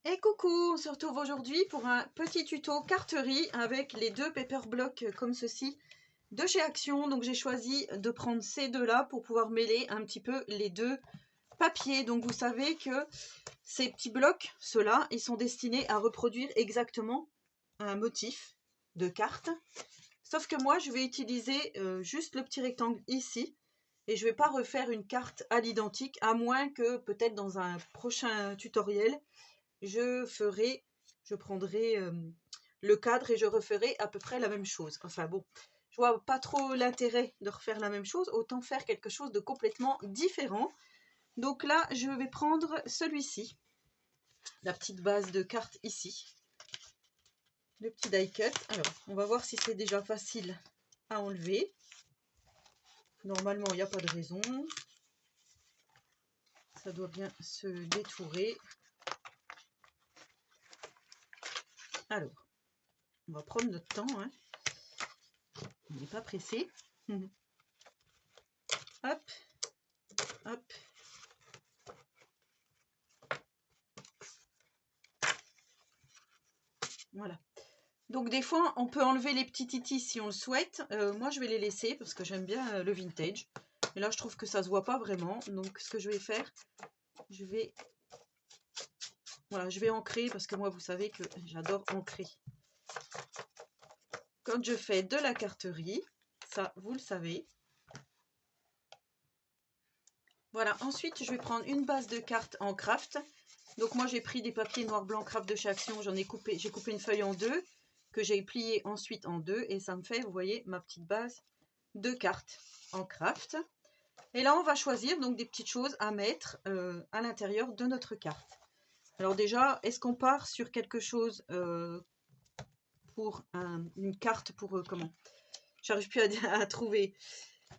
Et coucou, on se retrouve aujourd'hui pour un petit tuto carterie avec les deux paper blocks comme ceci de chez Action. Donc j'ai choisi de prendre ces deux-là pour pouvoir mêler un petit peu les deux papiers. Donc vous savez que ces petits blocs, ceux-là, ils sont destinés à reproduire exactement un motif de carte. Sauf que moi, je vais utiliser juste le petit rectangle ici. Et je ne vais pas refaire une carte à l'identique, à moins que peut-être dans un prochain tutoriel, je prendrai le cadre et je referai à peu près la même chose. Enfin bon, je vois pas trop l'intérêt de refaire la même chose, autant faire quelque chose de complètement différent. Donc là, je vais prendre celui-ci, la petite base de carte ici, le petit die cut. Alors, on va voir si c'est déjà facile à enlever. Normalement, il n'y a pas de raison. Ça doit bien se détourer. Alors, on va prendre notre temps, hein. On n'est pas pressé. Hop, hop. Voilà. Donc des fois, on peut enlever les petits titis si on le souhaite. Moi, je vais les laisser parce que j'aime bien le vintage. Mais là, je trouve que ça se voit pas vraiment. Donc, ce que je vais faire, je vais ancrer parce que moi, vous savez que j'adore ancrer. Quand je fais de la carterie, ça, vous le savez. Voilà. Ensuite, je vais prendre une base de cartes en craft. Donc moi, j'ai pris des papiers noir blanc craft de chez Action. J'ai coupé une feuille en deux que j'ai pliée ensuite en deux et ça me fait, vous voyez, ma petite base de cartes en craft. Et là, on va choisir donc des petites choses à mettre à l'intérieur de notre carte. Alors déjà, est-ce qu'on part sur quelque chose pour une carte pour comment? J'arrive plus à trouver.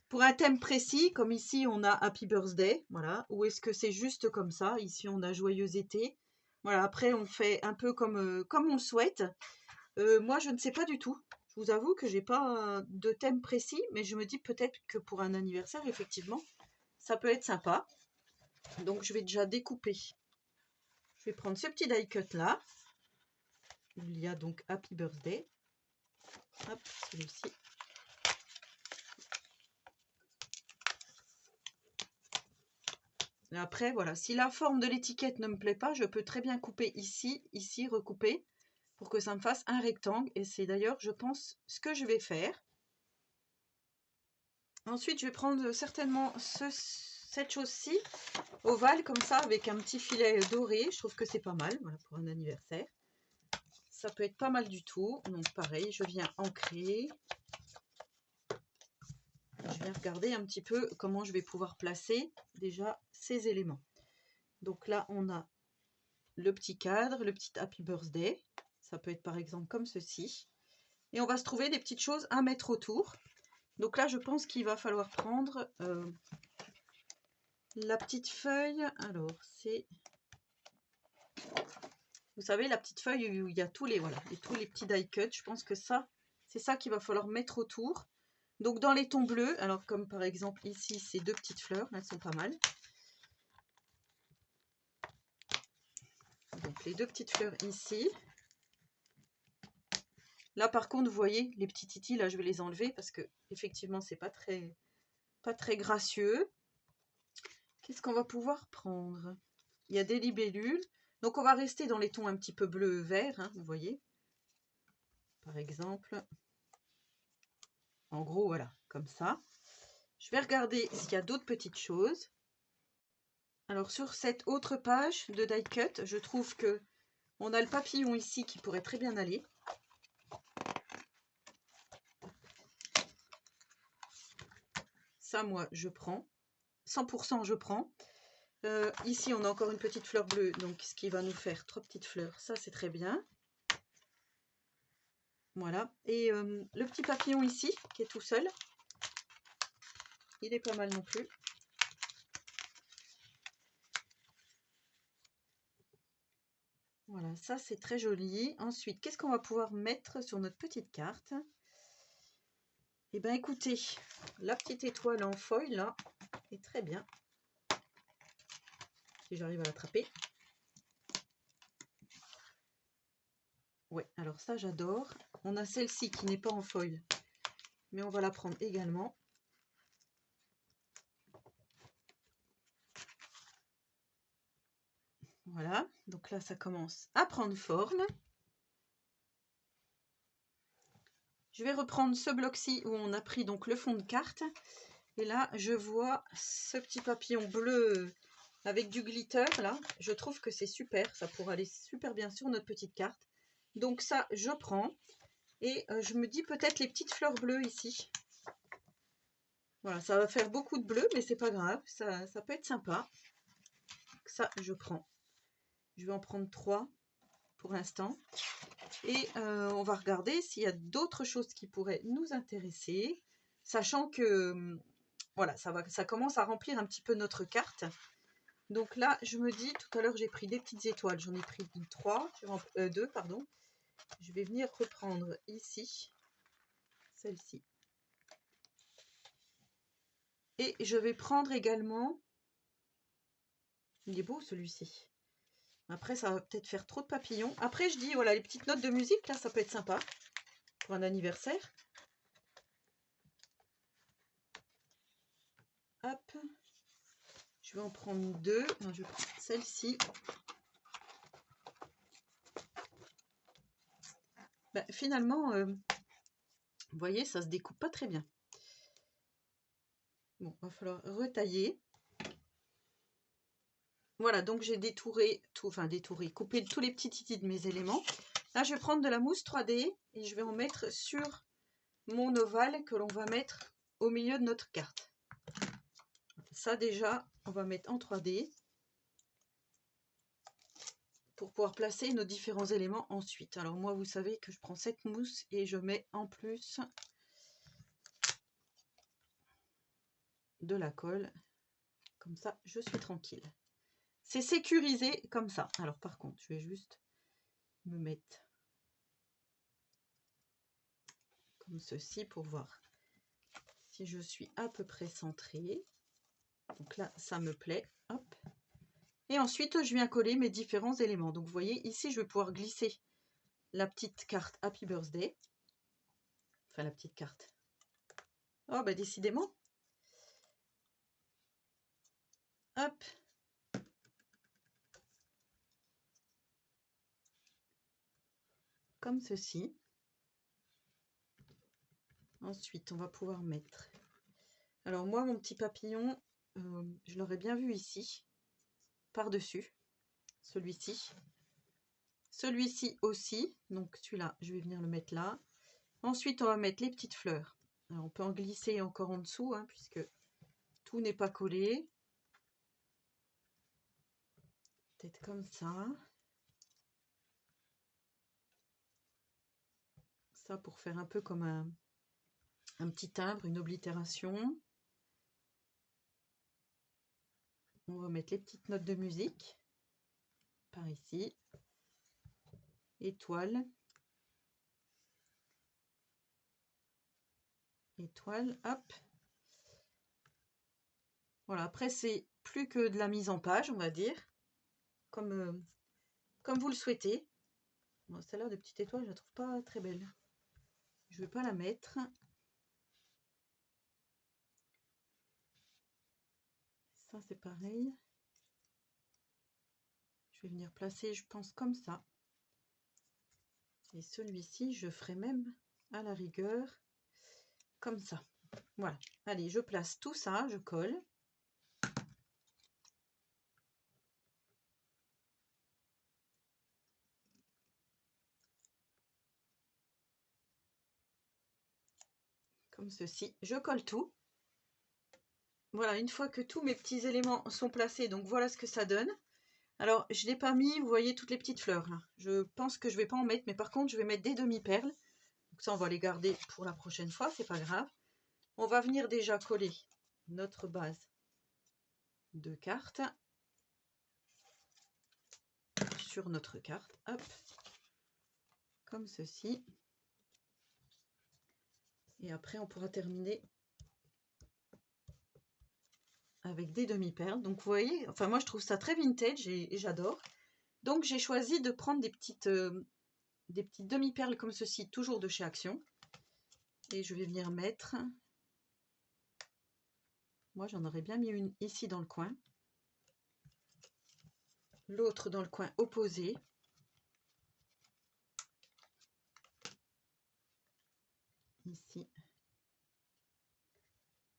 Pour un thème précis, comme ici, on a Happy Birthday, voilà. Ou est-ce que c'est juste comme ça? Ici, on a Joyeux été. Voilà, après, on fait un peu comme on le souhaite. Moi, je ne sais pas du tout. Je vous avoue que j'ai pas de thème précis, mais je me dis peut-être que pour un anniversaire, effectivement, ça peut être sympa. Donc, je vais déjà découper. Je vais prendre ce petit die cut là. Il y a donc Happy Birthday. Hop, celui-ci. Et après, voilà. Si la forme de l'étiquette ne me plaît pas, je peux très bien couper ici, ici, recouper pour que ça me fasse un rectangle. Et c'est d'ailleurs, je pense, ce que je vais faire. Ensuite, je vais prendre certainement cette chose-ci, ovale comme ça, avec un petit filet doré. Je trouve que c'est pas mal, voilà, pour un anniversaire. Ça peut être pas mal du tout. Donc pareil, je viens ancrer. Je vais regarder un petit peu comment je vais pouvoir placer déjà ces éléments. Donc là, on a le petit cadre, le petit Happy Birthday. Ça peut être par exemple comme ceci. Et on va se trouver des petites choses à mettre autour. Donc là, je pense qu'il va falloir prendre la petite feuille. Alors, c'est... Vous savez, la petite feuille où il y a tous les petits die cut. Je pense que ça, c'est ça qu'il va falloir mettre autour. Donc dans les tons bleus, alors comme par exemple ici, ces deux petites fleurs, elles sont pas mal. Donc les deux petites fleurs ici. Là par contre, vous voyez, les petits titis, là je vais les enlever parce que effectivement, c'est pas très gracieux. Qu'est-ce qu'on va pouvoir prendre? Il y a des libellules. Donc on va rester dans les tons un petit peu bleu-vert, hein, vous voyez. Par exemple, en gros, voilà, comme ça. Je vais regarder s'il y a d'autres petites choses. Alors sur cette autre page de die cut, je trouve que on a le papillon ici qui pourrait très bien aller. Ça, moi, je prends. 100% je prends. Ici, on a encore une petite fleur bleue, donc ce qui va nous faire 3 petites fleurs. Ça, c'est très bien. Voilà. Et le petit papillon ici, qui est tout seul, il est pas mal non plus. Voilà, ça, c'est très joli. Ensuite, qu'est-ce qu'on va pouvoir mettre sur notre petite carte? Eh bien, écoutez, la petite étoile en foil, là, est très bien. Si j'arrive à l'attraper. Ouais, alors ça j'adore. On a celle-ci qui n'est pas en foil, mais on va la prendre également. Voilà, donc là ça commence à prendre forme. Je vais reprendre ce bloc-ci où on a pris donc le fond de carte. Et là, je vois ce petit papillon bleu avec du glitter, là. Je trouve que c'est super, ça pourra aller super bien sur notre petite carte. Donc ça, je prends. Et je me dis peut-être les petites fleurs bleues ici. Voilà, ça va faire beaucoup de bleu, mais c'est pas grave, ça peut être sympa. Ça, je prends. Je vais en prendre 3 pour l'instant. Et on va regarder s'il y a d'autres choses qui pourraient nous intéresser. Sachant que, voilà, ça commence à remplir un petit peu notre carte. Donc là, je me dis, tout à l'heure, j'ai pris des petites étoiles. J'en ai pris 2, pardon. Je vais venir reprendre ici, celle-ci. Et je vais prendre également... Il est beau celui-ci. Après, ça va peut-être faire trop de papillons. Après, je dis, voilà, les petites notes de musique, là, ça peut être sympa pour un anniversaire. Hop. Je vais en prendre 2. Non, je vais prendre celle-ci. Ben, finalement, vous voyez, ça se découpe pas très bien. Bon, va falloir retailler. Voilà, donc j'ai détouré tout, enfin détouré, coupé tous les petits titis de mes éléments. Là, je vais prendre de la mousse 3D et je vais en mettre sur mon ovale que l'on va mettre au milieu de notre carte. Ça déjà, on va mettre en 3D pour pouvoir placer nos différents éléments ensuite. Alors moi, vous savez que je prends cette mousse et je mets en plus de la colle. Comme ça, je suis tranquille. C'est sécurisé comme ça. Alors par contre, je vais juste me mettre comme ceci pour voir si je suis à peu près centrée. Donc là, ça me plaît. Hop. Et ensuite, je viens coller mes différents éléments. Donc vous voyez, ici, je vais pouvoir glisser la petite carte Happy Birthday. Enfin, la petite carte. Oh, bah décidément. Hop. Comme ceci. Ensuite, on va pouvoir mettre... Alors moi, mon petit papillon, je l'aurais bien vu ici, par-dessus, celui-ci. Celui-ci aussi, donc celui-là, je vais venir le mettre là. Ensuite, on va mettre les petites fleurs. Alors, on peut en glisser encore en dessous, hein, puisque tout n'est pas collé. Peut-être comme ça. Ça pour faire un peu comme un petit timbre, une oblitération. On va mettre les petites notes de musique par ici. Étoile. Étoile, hop. Voilà, après c'est plus que de la mise en page, on va dire. Comme vous le souhaitez. Bon, celle-là de petite étoile, je la trouve pas très belle. Je vais pas la mettre. Ça c'est pareil. Je vais venir placer, je pense, comme ça. Et celui-ci, je ferai même à la rigueur comme ça. Voilà. Allez, je place tout ça, je colle. Comme ceci. Je colle tout. Voilà, une fois que tous mes petits éléments sont placés, donc voilà ce que ça donne. Alors, je n'ai pas mis, vous voyez, toutes les petites fleurs là. Je pense que je ne vais pas en mettre, mais par contre, je vais mettre des demi-perles. Donc ça, on va les garder pour la prochaine fois, c'est pas grave. On va venir déjà coller notre base de cartes sur notre carte. Hop, comme ceci. Et après, on pourra terminer avec des demi-perles. Donc, vous voyez, enfin, moi, je trouve ça très vintage et j'adore. Donc, j'ai choisi de prendre des petites des petites demi-perles comme ceci, toujours de chez Action. Et je vais venir mettre... Moi, j'en aurais bien mis une ici dans le coin. L'autre dans le coin opposé. Ici.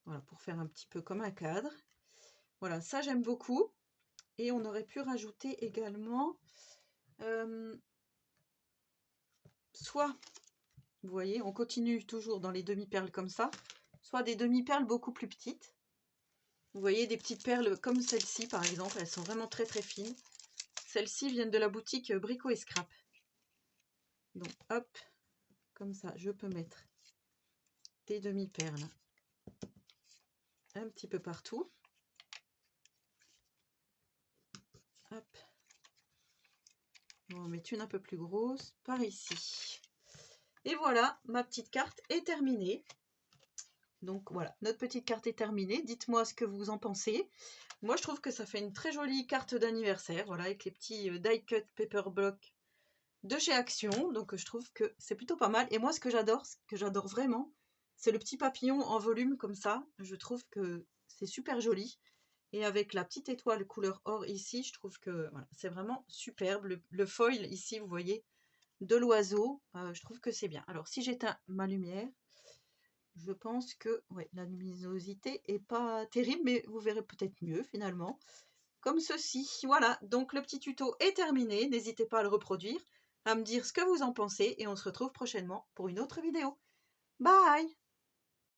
Voilà, pour faire un petit peu comme un cadre. Voilà, ça j'aime beaucoup. Et on aurait pu rajouter également... soit, vous voyez, on continue toujours dans les demi-perles comme ça. Soit des demi-perles beaucoup plus petites. Vous voyez, des petites perles comme celle-ci, par exemple. Elles sont vraiment très très fines. Celles-ci viennent de la boutique Brico et Scrap. Donc, hop, comme ça, je peux mettre des demi-perles un petit peu partout. Hop. On va en mettre une un peu plus grosse par ici. Et voilà, ma petite carte est terminée. Donc voilà, notre petite carte est terminée. Dites-moi ce que vous en pensez. Moi, je trouve que ça fait une très jolie carte d'anniversaire. Voilà, avec les petits die cut paper block de chez Action. Donc, je trouve que c'est plutôt pas mal. Et moi, ce que j'adore vraiment, c'est le petit papillon en volume comme ça. Je trouve que c'est super joli. Et avec la petite étoile couleur or ici, je trouve que voilà, c'est vraiment superbe. Le foil ici, vous voyez, de l'oiseau, je trouve que c'est bien. Alors, si j'éteins ma lumière, je pense que ouais, la luminosité est pas terrible, mais vous verrez peut-être mieux finalement. Comme ceci. Voilà, donc le petit tuto est terminé. N'hésitez pas à le reproduire, à me dire ce que vous en pensez et on se retrouve prochainement pour une autre vidéo. Bye!